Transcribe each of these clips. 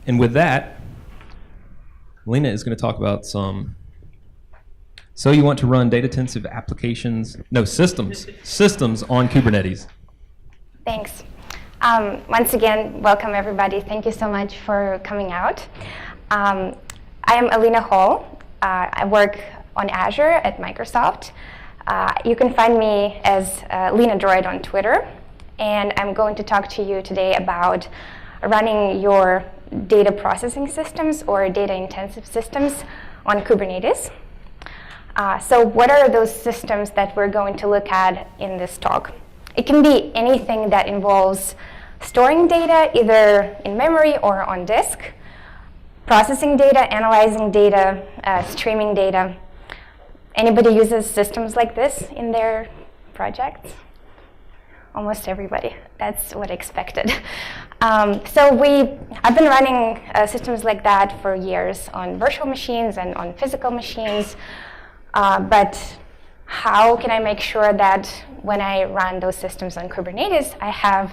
And with that, Alena is going to talk about some. So you want to run data-intensive systems on Kubernetes. Thanks. Once again, welcome everybody. Thank you so much for coming out. I am Alena Hall. I work on Azure at Microsoft. You can find me as Lena Droid on Twitter. And I'm going to talk to you today about running your data processing systems or data-intensive systems on Kubernetes. So what are those systems that we're going to look at in this talk? It can be anything that involves storing data either in memory or on disk, processing data, analyzing data, streaming data. Anybody uses systems like this in their projects? Almost everybody. That's what I expected. I've been running systems like that for years on virtual machines and on physical machines. But how can I make sure that when I run those systems on Kubernetes, I have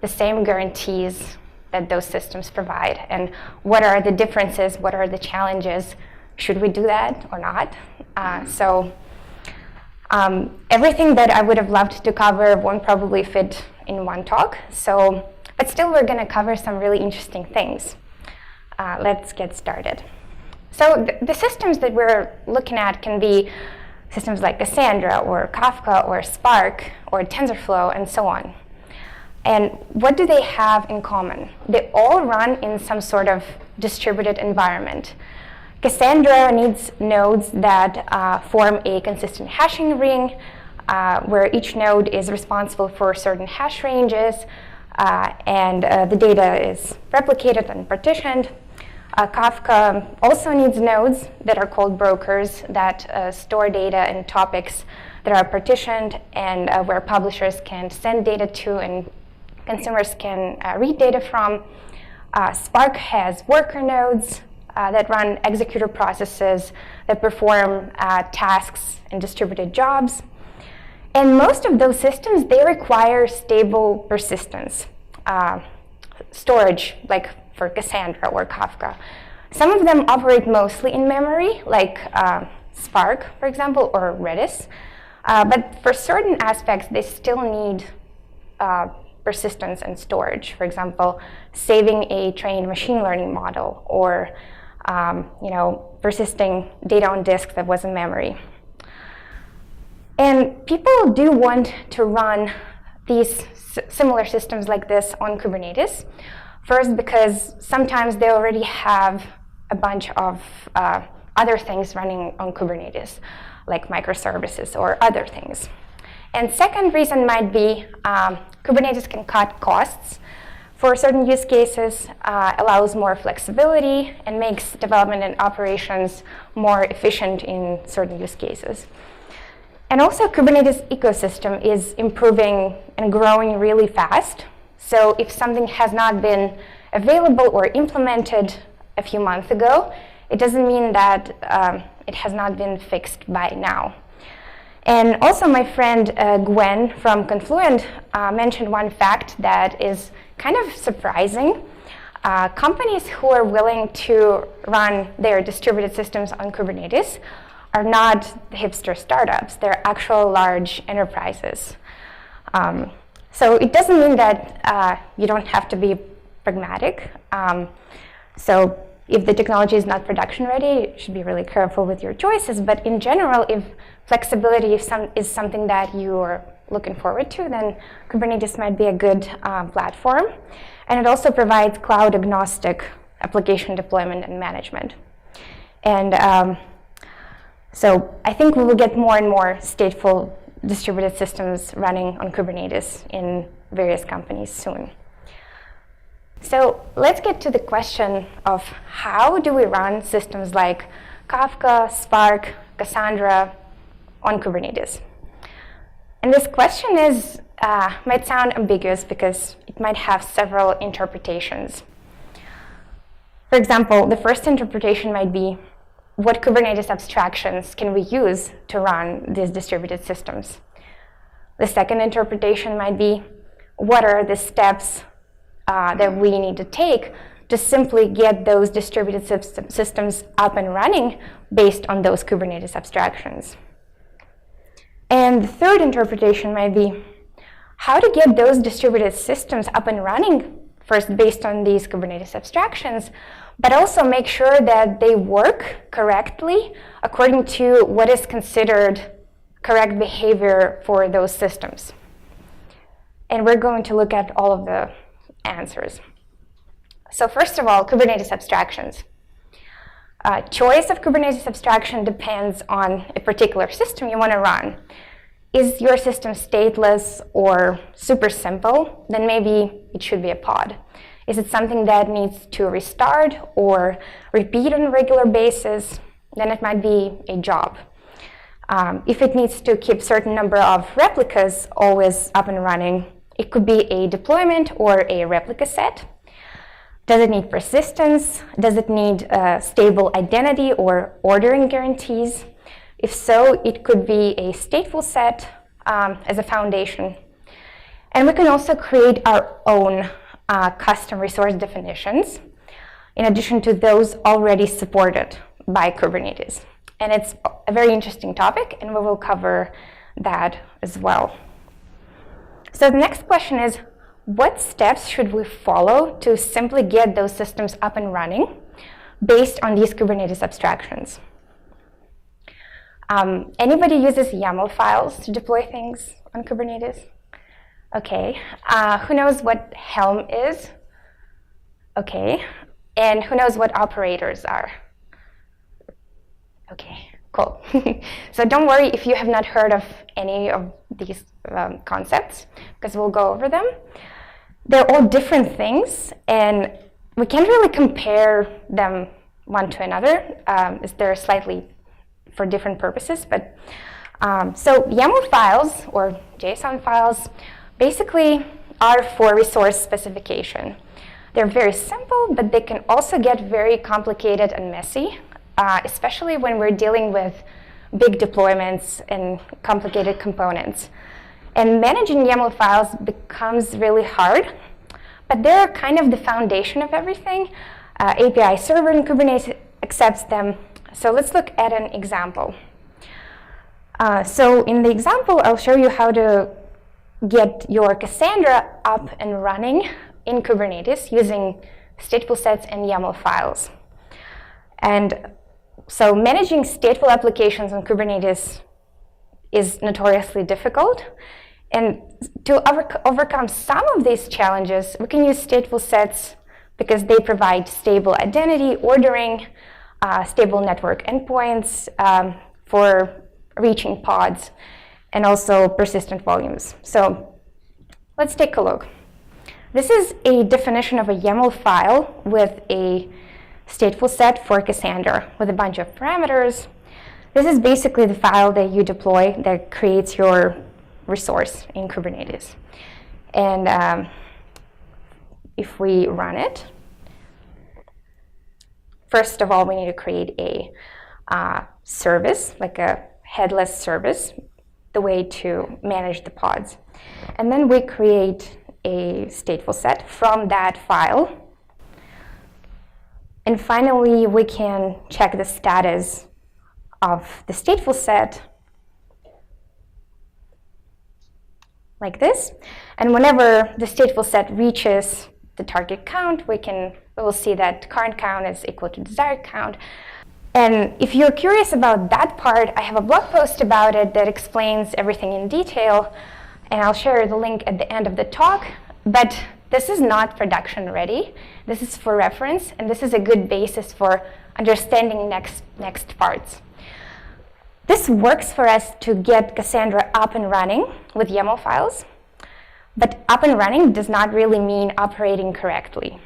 the same guarantees that those systems provide? And what are the differences? What are the challenges? Should we do that or not? Everything that I would have loved to cover won't probably fit in one talk. But still, we're going to cover some really interesting things. Let's get started. So the systems that we're looking at can be systems like Cassandra or Kafka or Spark or TensorFlow and so on. And what do they have in common? They all run in some sort of distributed environment. Cassandra needs nodes that form a consistent hashing ring, where each node is responsible for certain hash ranges, and the data is replicated and partitioned. Kafka also needs nodes that are called brokers that store data and topics that are partitioned and where publishers can send data to and consumers can read data from. Spark has worker nodes that run executor processes that perform tasks and distributed jobs. And most of those systems, they require stable persistence, storage, like for Cassandra or Kafka. Some of them operate mostly in memory, like Spark, for example, or Redis. But for certain aspects, they still need persistence and storage. For example, saving a trained machine learning model or persisting data on disk that was in memory. And people do want to run these similar systems like this on Kubernetes. First, because sometimes they already have a bunch of other things running on Kubernetes, like microservices or other things. And second reason might be Kubernetes can cut costs for certain use cases, allows more flexibility, and makes development and operations more efficient in certain use cases. And also, Kubernetes ecosystem is improving and growing really fast. So if something has not been available or implemented a few months ago, it doesn't mean that it has not been fixed by now. And also, my friend Gwen from Confluent mentioned one fact that is kind of surprising. Companies who are willing to run their distributed systems on Kubernetes are not the hipster startups. They're actual large enterprises. So it doesn't mean that you don't have to be pragmatic. So if the technology is not production ready, you should be really careful with your choices. But in general, if flexibility is something that you are looking forward to, then Kubernetes might be a good platform. And it also provides cloud-agnostic application deployment and management. And so I think we will get more and more stateful distributed systems running on Kubernetes in various companies soon. So let's get to the question of how do we run systems like Kafka, Spark, Cassandra on Kubernetes? And this question might sound ambiguous because it might have several interpretations. For example, the first interpretation might be, what Kubernetes abstractions can we use to run these distributed systems? The second interpretation might be, what are the steps that we need to take to simply get those distributed systems up and running based on those Kubernetes abstractions. And the third interpretation might be how to get those distributed systems up and running, first based on these Kubernetes abstractions, but also make sure that they work correctly according to what is considered correct behavior for those systems. And we're going to look at all of the answers. So first of all, Kubernetes abstractions. Choice of Kubernetes abstraction depends on a particular system you want to run. Is your system stateless or super simple? Then maybe it should be a pod. Is it something that needs to restart or repeat on a regular basis? Then it might be a job. If it needs to keep a certain number of replicas always up and running, it could be a deployment or a replica set. Does it need persistence? Does it need stable identity or ordering guarantees? If so, it could be a stateful set as a foundation. And we can also create our own custom resource definitions in addition to those already supported by Kubernetes. And it's a very interesting topic, and we will cover that as well. So the next question is, what steps should we follow to simply get those systems up and running based on these Kubernetes abstractions? Anybody uses YAML files to deploy things on Kubernetes? Okay. Who knows what Helm is? Okay. And who knows what operators are? Okay, cool. So don't worry if you have not heard of any of these concepts, because we'll go over them. They're all different things, and we can't really compare them one to another, as they're slightly for different purposes. But so YAML files, or JSON files, basically are for resource specification. They're very simple, but they can also get very complicated and messy, especially when we're dealing with big deployments and complicated components. And managing YAML files becomes really hard, but they're kind of the foundation of everything. API server in Kubernetes accepts them. So let's look at an example. So in the example, I'll show you how to get your Cassandra up and running in Kubernetes using stateful sets and YAML files. And so managing stateful applications on Kubernetes is notoriously difficult. And to overcome some of these challenges, we can use stateful sets because they provide stable identity, ordering, stable network endpoints for reaching pods, and also persistent volumes. So let's take a look. This is a definition of a YAML file with a stateful set for Cassandra with a bunch of parameters. This is basically the file that you deploy that creates your resource in Kubernetes. And if we run it, first of all, we need to create a service, like a headless service, the way to manage the pods. And then we create a stateful set from that file. And finally, we can check the status of the stateful set like this. And whenever the stateful set reaches the target count, we will see that current count is equal to desired count. And if you're curious about that part, I have a blog post about it that explains everything in detail, and I'll share the link at the end of the talk. But this is not production ready. This is for reference, and this is a good basis for understanding next parts. This works for us to get Cassandra up and running with YAML files, but up and running does not really mean operating correctly.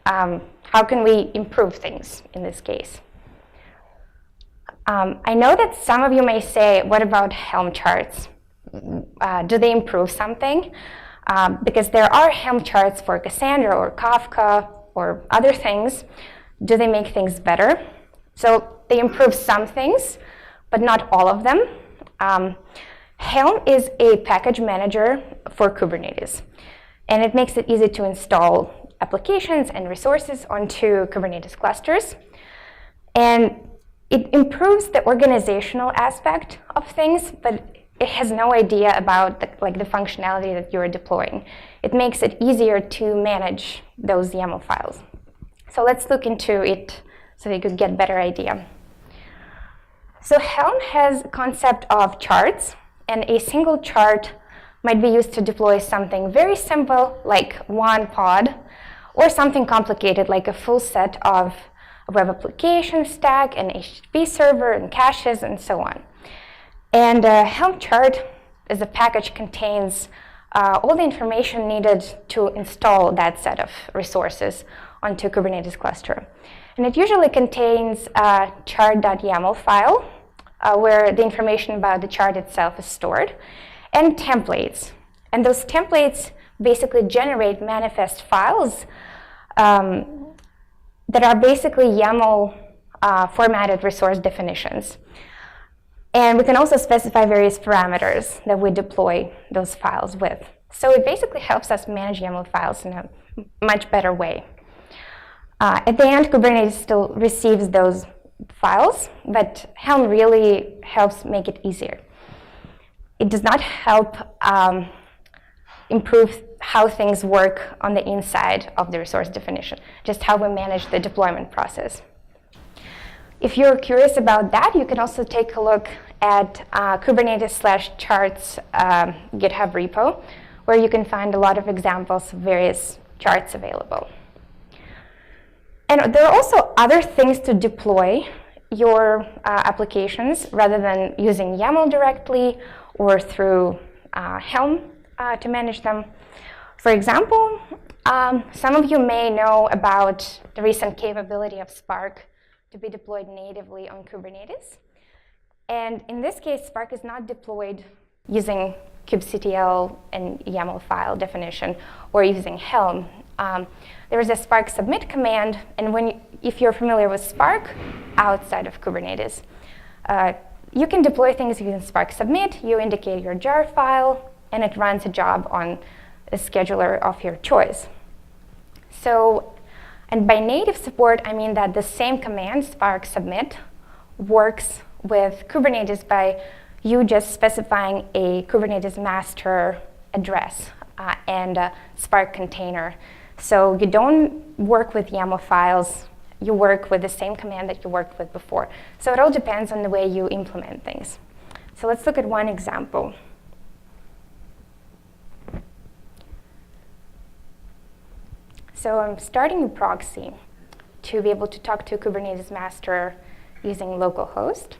How can we improve things in this case? I know that some of you may say, what about Helm charts? Do they improve something? Because there are Helm charts for Cassandra or Kafka or other things. Do they make things better? So they improve some things, but not all of them. Helm is a package manager for Kubernetes, and it makes it easy to install applications and resources onto Kubernetes clusters. And it improves the organizational aspect of things, but it has no idea about the functionality that you're deploying. It makes it easier to manage those YAML files. So let's look into it so you could get a better idea. So Helm has a concept of charts, and a single chart might be used to deploy something very simple, like one pod, or something complicated, like a full set of a web application stack, an HTTP server, and caches, and so on. And a Helm chart as a package contains all the information needed to install that set of resources onto a Kubernetes cluster. And it usually contains a chart.yaml file, where the information about the chart itself is stored, and templates. And those templates basically generate manifest files that are basically YAML formatted resource definitions. And we can also specify various parameters that we deploy those files with. So it basically helps us manage YAML files in a much better way. At the end, Kubernetes still receives those files, but Helm really helps make it easier. It does not help improve how things work on the inside of the resource definition, just how we manage the deployment process. If you're curious about that, you can also take a look at Kubernetes/charts GitHub repo, where you can find a lot of examples of various charts available. And there are also other things to deploy your applications rather than using YAML directly or through Helm to manage them. For example, some of you may know about the recent capability of Spark to be deployed natively on Kubernetes. And in this case, Spark is not deployed using kubectl and YAML file definition or using Helm. There is a Spark submit command, and if you're familiar with Spark outside of Kubernetes, you can deploy things using Spark submit. You indicate your jar file, and it runs a job on a scheduler of your choice. So, and by native support, I mean that the same command, Spark submit, works with Kubernetes by you just specifying a Kubernetes master address and a Spark container. So you don't work with YAML files, you work with the same command that you worked with before. So it all depends on the way you implement things. So let's look at one example. So I'm starting a proxy to be able to talk to a Kubernetes master using localhost.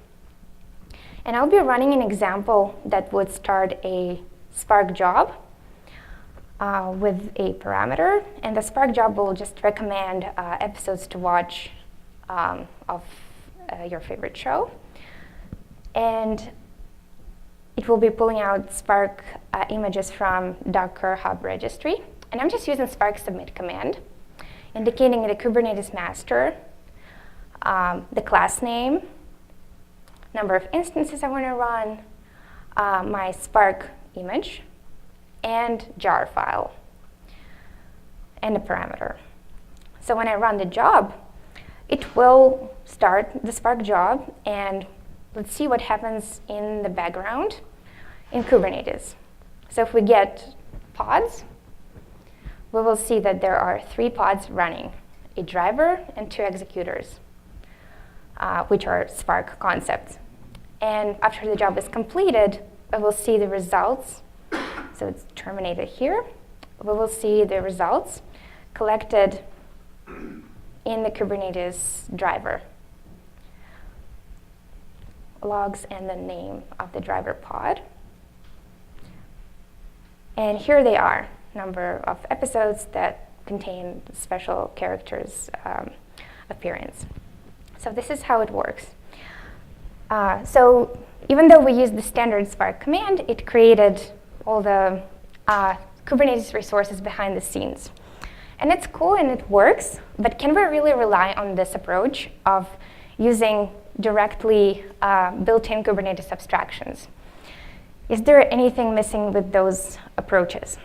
And I'll be running an example that would start a Spark job with a parameter. And the Spark job will just recommend episodes to watch of your favorite show. And it will be pulling out Spark images from Docker Hub registry. And I'm just using Spark submit command, indicating the Kubernetes master, the class name, number of instances I want to run, my Spark image, and jar file, and a parameter. So when I run the job, it will start the Spark job, and let's see what happens in the background in Kubernetes. So if we get pods, we will see that there are 3 pods running, a driver and 2 executors, which are Spark concepts. And after the job is completed, we will see the results. So it's terminated here. We will see the results collected in the Kubernetes driver, logs and the name of the driver pod. And here they are, number of episodes that contain special characters appearance. So this is how it works. So even though we used the standard Spark command, it created all the Kubernetes resources behind the scenes. And it's cool and it works, but can we really rely on this approach of using directly built-in Kubernetes abstractions? Is there anything missing with those approaches?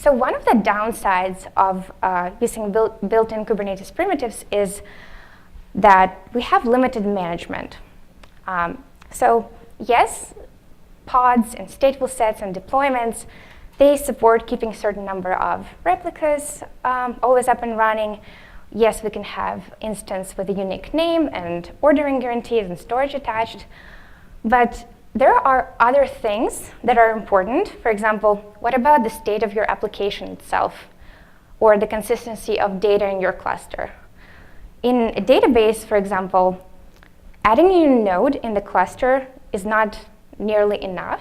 So one of the downsides of using built-in Kubernetes primitives is that we have limited management. So yes, pods and stateful sets and deployments, they support keeping a certain number of replicas always up and running. Yes, we can have instance with a unique name and ordering guarantees and storage attached. But there are other things that are important. For example, what about the state of your application itself or the consistency of data in your cluster? In a database, for example, adding a new node in the cluster is not nearly enough.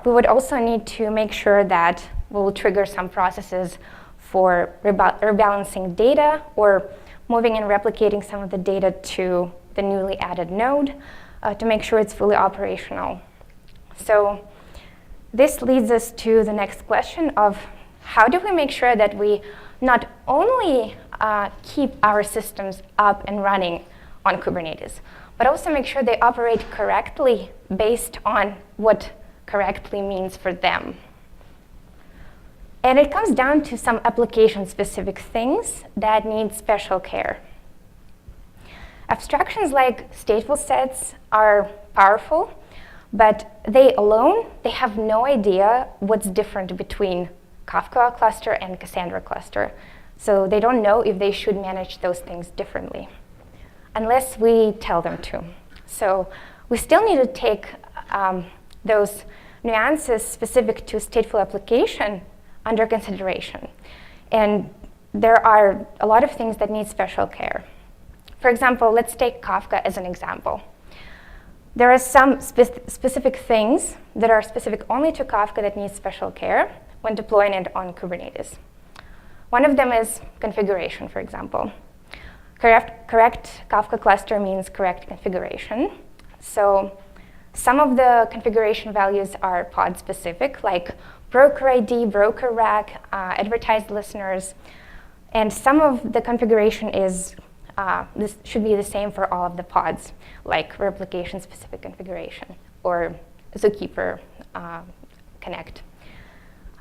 We would also need to make sure that we'll trigger some processes for rebalancing data or moving and replicating some of the data to the newly added node to make sure it's fully operational. So this leads us to the next question of how do we make sure that we not only keep our systems up and running on Kubernetes, but also make sure they operate correctly based on what correctly means for them. And it comes down to some application-specific things that need special care. Abstractions like stateful sets are powerful, but they alone, they have no idea what's different between Kafka cluster and Cassandra cluster. So they don't know if they should manage those things differently, unless we tell them to. So we still need to take those nuances specific to stateful application under consideration. And there are a lot of things that need special care. For example, let's take Kafka as an example. There are some specific things that are specific only to Kafka that need special care when deploying it on Kubernetes. One of them is configuration, for example. Correct Kafka cluster means correct configuration. So some of the configuration values are pod specific, like broker ID, broker rack, advertised listeners, and some of the configuration is this should be the same for all of the pods, like replication specific configuration or Zookeeper Connect.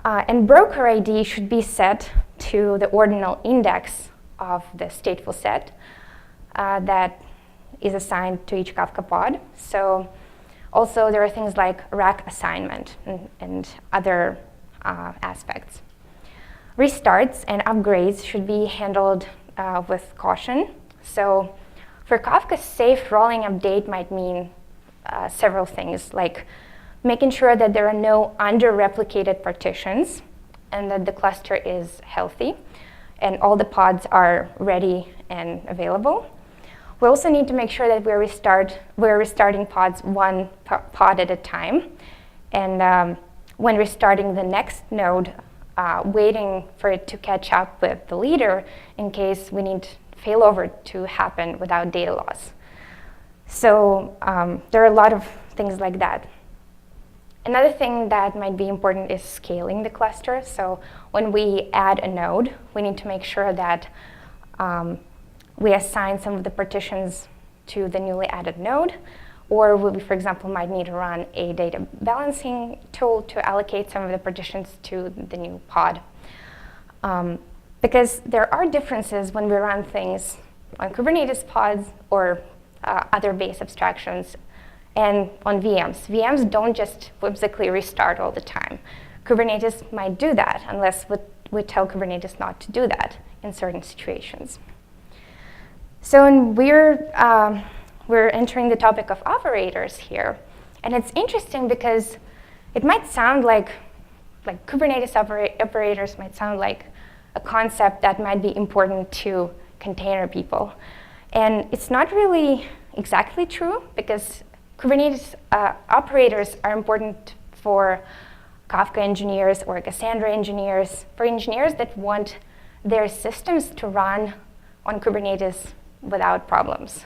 And broker ID should be set to the ordinal index of the stateful set that is assigned to each Kafka pod. So also, there are things like rack assignment and other aspects. Restarts and upgrades should be handled with caution. So for Kafka, safe rolling update might mean several things, like making sure that there are no under-replicated partitions and that the cluster is healthy and all the pods are ready and available. We also need to make sure that we're restarting pods one pod at a time. And when restarting the next node, waiting for it to catch up with the leader in case we need failover to happen without data loss. So there are a lot of things like that. Another thing that might be important is scaling the cluster. So when we add a node, we need to make sure that we assign some of the partitions to the newly added node, or we, for example, might need to run a data balancing tool to allocate some of the partitions to the new pod. Because there are differences when we run things on Kubernetes pods or other base abstractions and on VMs. VMs don't just whimsically restart all the time. Kubernetes might do that unless we tell Kubernetes not to do that in certain situations. So we're entering the topic of operators here. And it's interesting because it might sound like Kubernetes operators might sound like a concept that might be important to container people. And it's not really exactly true because Kubernetes operators are important for Kafka engineers or Cassandra engineers, for engineers that want their systems to run on Kubernetes without problems,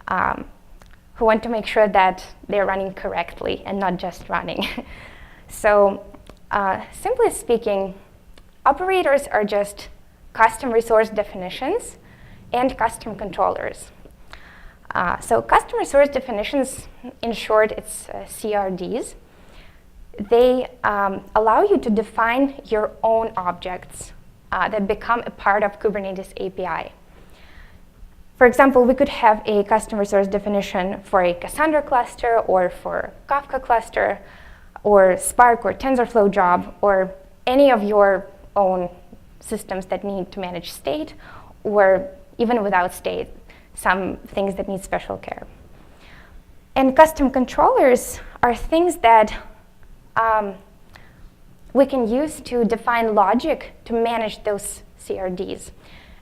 who want to make sure that they're running correctly and not just running. So simply speaking, operators are just custom resource definitions and custom controllers. So custom resource definitions, in short, it's CRDs. they allow you to define your own objects that become a part of Kubernetes API. For example, we could have a custom resource definition for a Cassandra cluster, or for Kafka cluster, or Spark or TensorFlow job, or any of your own systems that need to manage state, or even without state, some things that need special care. And custom controllers are things that we can use to define logic to manage those CRDs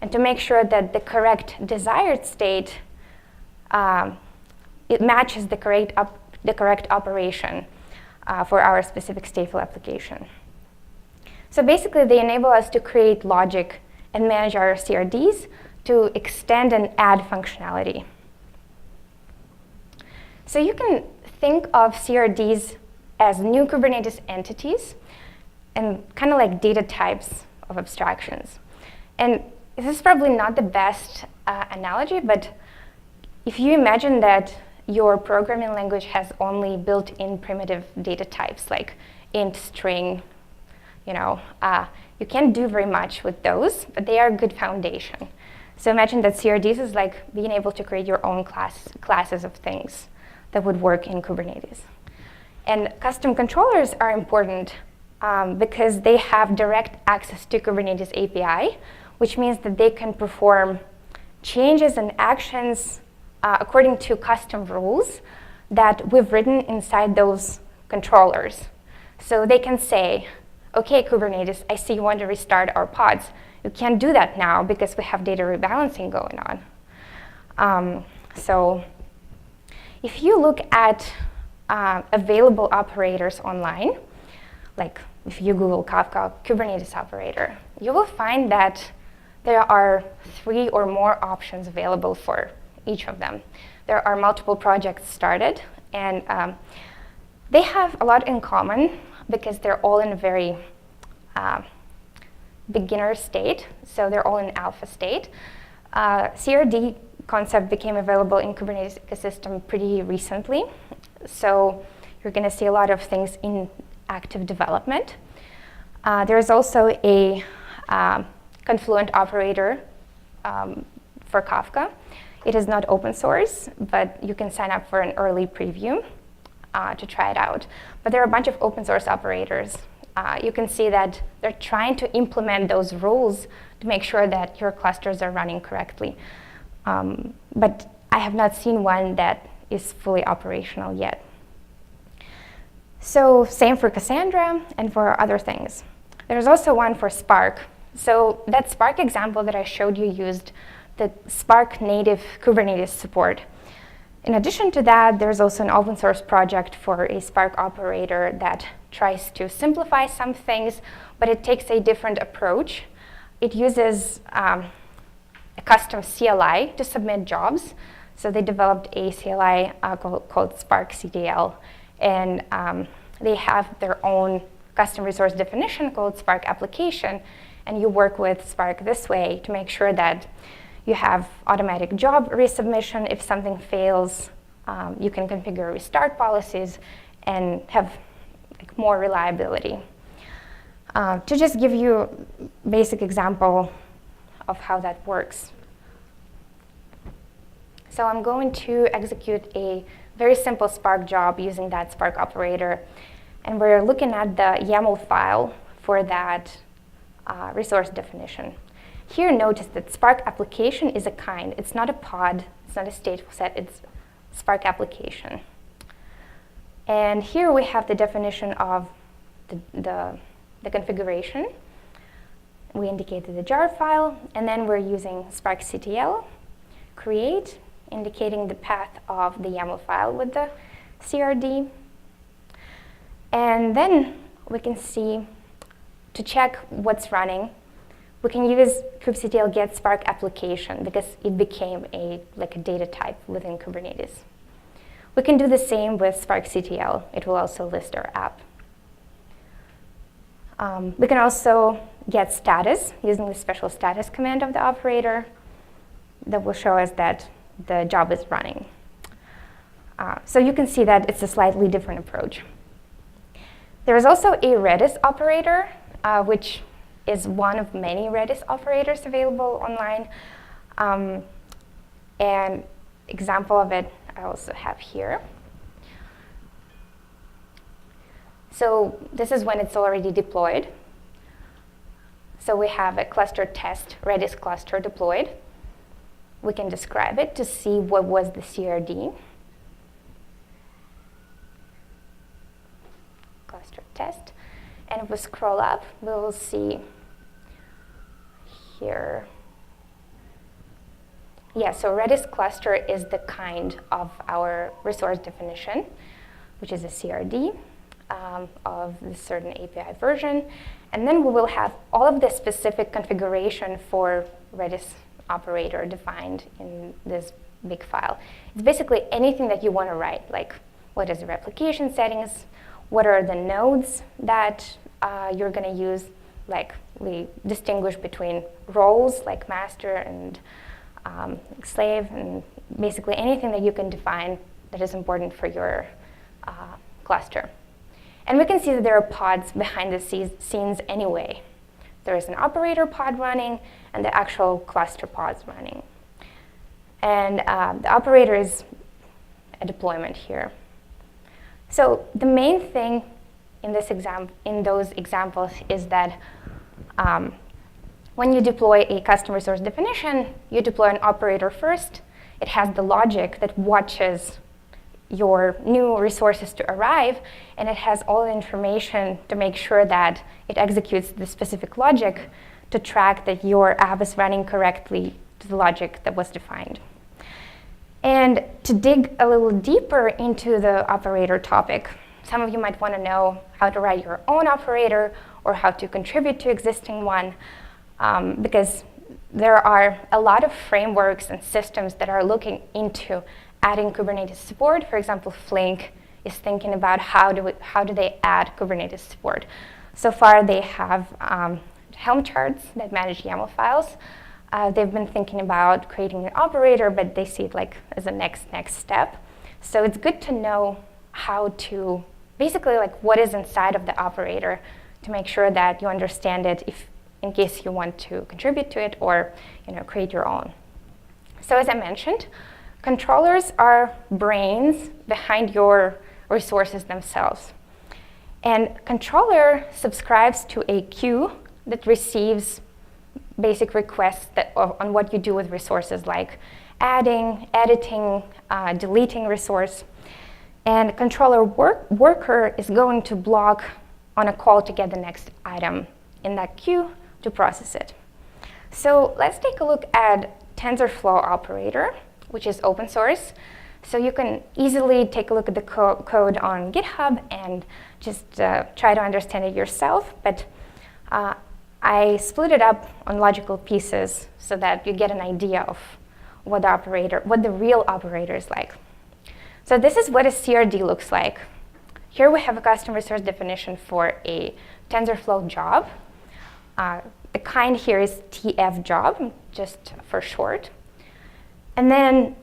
and to make sure that the correct desired state, it matches the correct operation for our specific stateful application. So basically, they enable us to create logic and manage our CRDs to extend and add functionality. So you can think of CRDs as new Kubernetes entities and kind of like data types of abstractions. And this is probably not the best analogy, but if you imagine that your programming language has only built-in primitive data types like int, string, you can't do very much with those, but they are a good foundation. So imagine that CRDs is like being able to create your own classes of things that would work in Kubernetes. And custom controllers are important because they have direct access to Kubernetes API, which means that they can perform changes and actions according to custom rules that we've written inside those controllers. So they can say, OK, Kubernetes, I see you want to restart our pods. You can't do that now because we have data rebalancing going on. So if you look at available operators online, like if you Google Kafka Kubernetes operator, you will find that there are 3 or more options available for each of them. There are multiple projects started, and they have a lot in common because they're all in a very beginner state, so they're all in alpha state. CRD concept became available in Kubernetes ecosystem pretty recently, so you're going to see a lot of things in active development. There's also a Confluent operator for Kafka. It is not open source, but you can sign up for an early preview to try it out. But there are a bunch of open source operators. You can see that they're trying to implement those rules to make sure that your clusters are running correctly. But I have not seen one that is fully operational yet. So same for Cassandra and for other things. There's also one for Spark. So that Spark example that I showed you used the Spark native Kubernetes support. In addition to that, there's also an open source project for a Spark operator that tries to simplify some things, but it takes a different approach. It uses a custom CLI to submit jobs. So they developed a CLI called Spark CTL, and they have their own custom resource definition called Spark application, and you work with Spark this way to make sure that you have automatic job resubmission. If something fails, you can configure restart policies and have more reliability. To just give you a basic example of how that works. So I'm going to execute a very simple Spark job using that Spark operator. And we're looking at the YAML file for that resource definition. Here, notice that Spark application is a kind. It's not a pod. It's not a stateful set. It's Spark application. And here we have the definition of the configuration. We indicated the jar file, and then we're using Spark CTL, create, indicating the path of the YAML file with the CRD. And then we can see, to check what's running, we can use kubectl get Spark application because it became a data type within Kubernetes. We can do the same with Spark CTL. It will also list our app. We can also get status using the special status command of the operator that will show us that the job is running. So you can see that it's a slightly different approach. There is also a Redis operator, which is one of many Redis operators available online. And example of it I also have here. So this is when it's already deployed. So we have a cluster test Redis cluster deployed. We can describe it to see what was the CRD. Cluster test. And if we scroll up, we will see here. Yeah, so Redis cluster is the kind of our resource definition, which is a CRD of the certain API version. And then we will have all of the specific configuration for Redis operator defined in this big file. It's basically anything that you want to write, like what is the replication settings, what are the nodes that you're going to use, like we distinguish between roles like master and slave, and basically anything that you can define that is important for your cluster. And we can see that there are pods behind the scenes anyway. There is an operator pod running and the actual cluster pods running. And the operator is a deployment here. So the main thing in those examples is that when you deploy a custom resource definition, you deploy an operator first. It has the logic that watches your new resources to arrive, and it has all the information to make sure that it executes the specific logic to track that your app is running correctly to the logic that was defined. And to dig a little deeper into the operator topic, some of you might want to know how to write your own operator or how to contribute to existing one, because there are a lot of frameworks and systems that are looking into adding Kubernetes support. For example, Flink is thinking about how do they add Kubernetes support. So far, they have Helm charts that manage YAML files. They've been thinking about creating an operator, but they see it like as a next step. So it's good to know how to basically like what is inside of the operator to make sure that you understand it in case you want to contribute to it or create your own. So as I mentioned, controllers are brains behind your resources themselves. And controller subscribes to a queue that receives basic requests on what you do with resources, like adding, editing, deleting resource. And controller worker is going to block on a call to get the next item in that queue to process it. So let's take a look at TensorFlow operator, which is open source. So you can easily take a look at the code on GitHub and just try to understand it yourself. But I split it up on logical pieces so that you get an idea of what the real operator is like. So this is what a CRD looks like. Here we have a custom resource definition for a TensorFlow job. The kind here is TF job, just for short. And then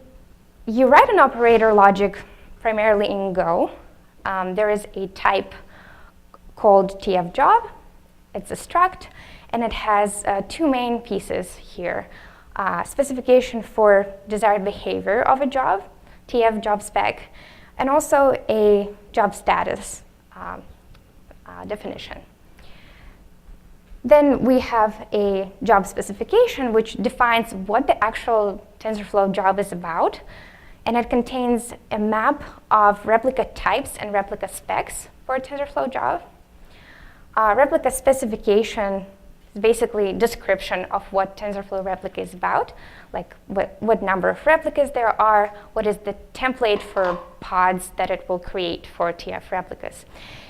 you write an operator logic primarily in Go. There is a type called TF job. It's a struct, and it has two main pieces here. Specification for desired behavior of a job, TF job spec, and also a job status definition. Then we have a job specification, which defines what the actual TensorFlow job is about. And it contains a map of replica types and replica specs for a TensorFlow job. Replica specification is basically a description of what TensorFlow replica is about, like what number of replicas there are, what is the template for pods that it will create for TF replicas.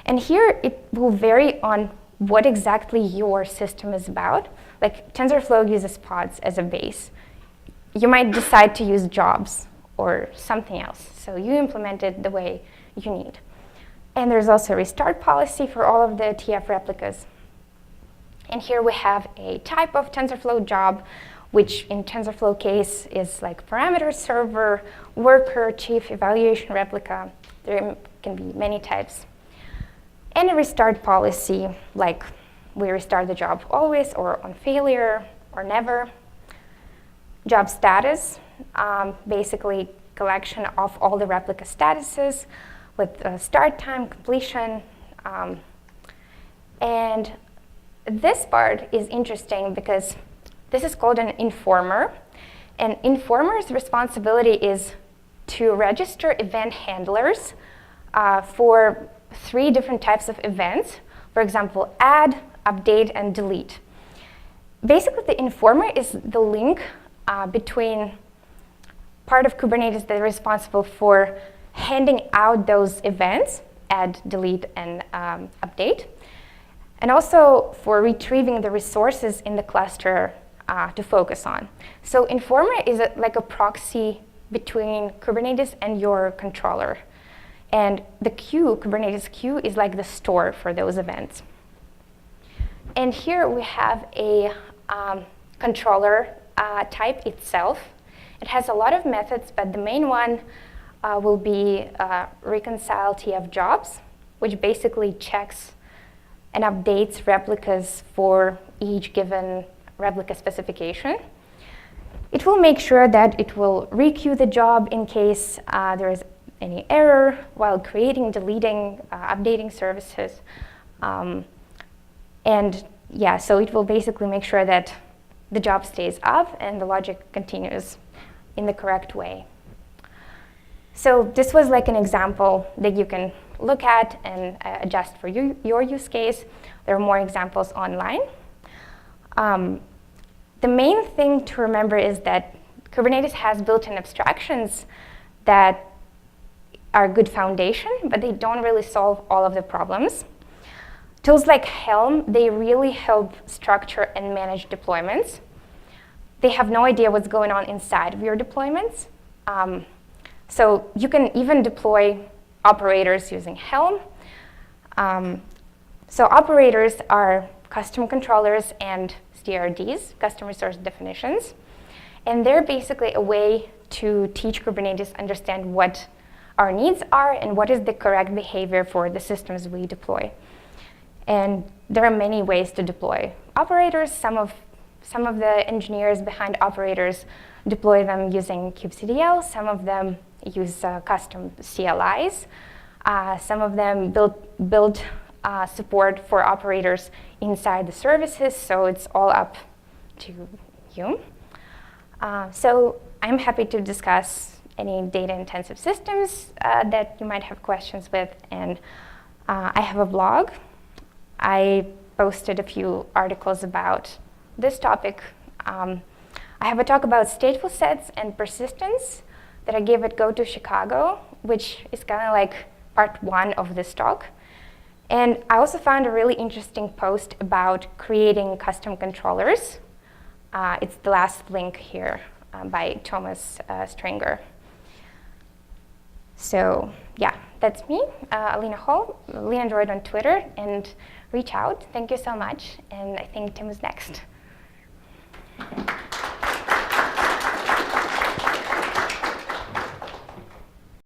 And here it will vary on what exactly your system is about. Like TensorFlow uses pods as a base. You might decide to use jobs or something else. So you implement it the way you need. And there's also a restart policy for all of the TF replicas. And here we have a type of TensorFlow job, which in TensorFlow case is like parameter server, worker, chief, evaluation replica. There can be many types. and a restart policy, like we restart the job always, or on failure, or never. Job status, basically collection of all the replica statuses with start time, completion. And this part is interesting because this is called an informer. And informer's responsibility is to register event handlers for 3 different types of events. For example, add, update, and delete. Basically, the informer is the link between part of Kubernetes that is responsible for handing out those events, add, delete, and update, and also for retrieving the resources in the cluster to focus on. So informer is like a proxy between Kubernetes and your controller. And the queue, Kubernetes queue, is like the store for those events. And here we have a controller type itself. It has a lot of methods, but the main one will be reconcile TF jobs, which basically checks and updates replicas for each given replica specification. It will make sure that it will requeue the job in case there is any error while creating, deleting, updating services. And yeah, so it will basically make sure that the job stays up and the logic continues in the correct way. So this was like an example that you can look at and adjust for your use case. There are more examples online. The main thing to remember is that Kubernetes has built-in abstractions that are a good foundation, but they don't really solve all of the problems. Tools like Helm, they really help structure and manage deployments. They have no idea what's going on inside of your deployments. So you can even deploy operators using Helm. So operators are custom controllers and CRDs, custom resource definitions. And they're basically a way to teach Kubernetes understand what our needs are and what is the correct behavior for the systems we deploy. And there are many ways to deploy operators. Some of the engineers behind operators deploy them using kubectl. Some of them use custom CLIs. Some of them build support for operators inside the services, so it's all up to you. So I'm happy to discuss any data-intensive systems that you might have questions with, and I have a blog. I posted a few articles about this topic. I have a talk about stateful sets and persistence that I gave at Go to Chicago, which is kind of like part 1 of this talk. And I also found a really interesting post about creating custom controllers. It's the last link here by Thomas Stringer. So yeah, that's me, Alena Hall, Lean Android on Twitter, and reach out. Thank you so much. And I think Tim is next.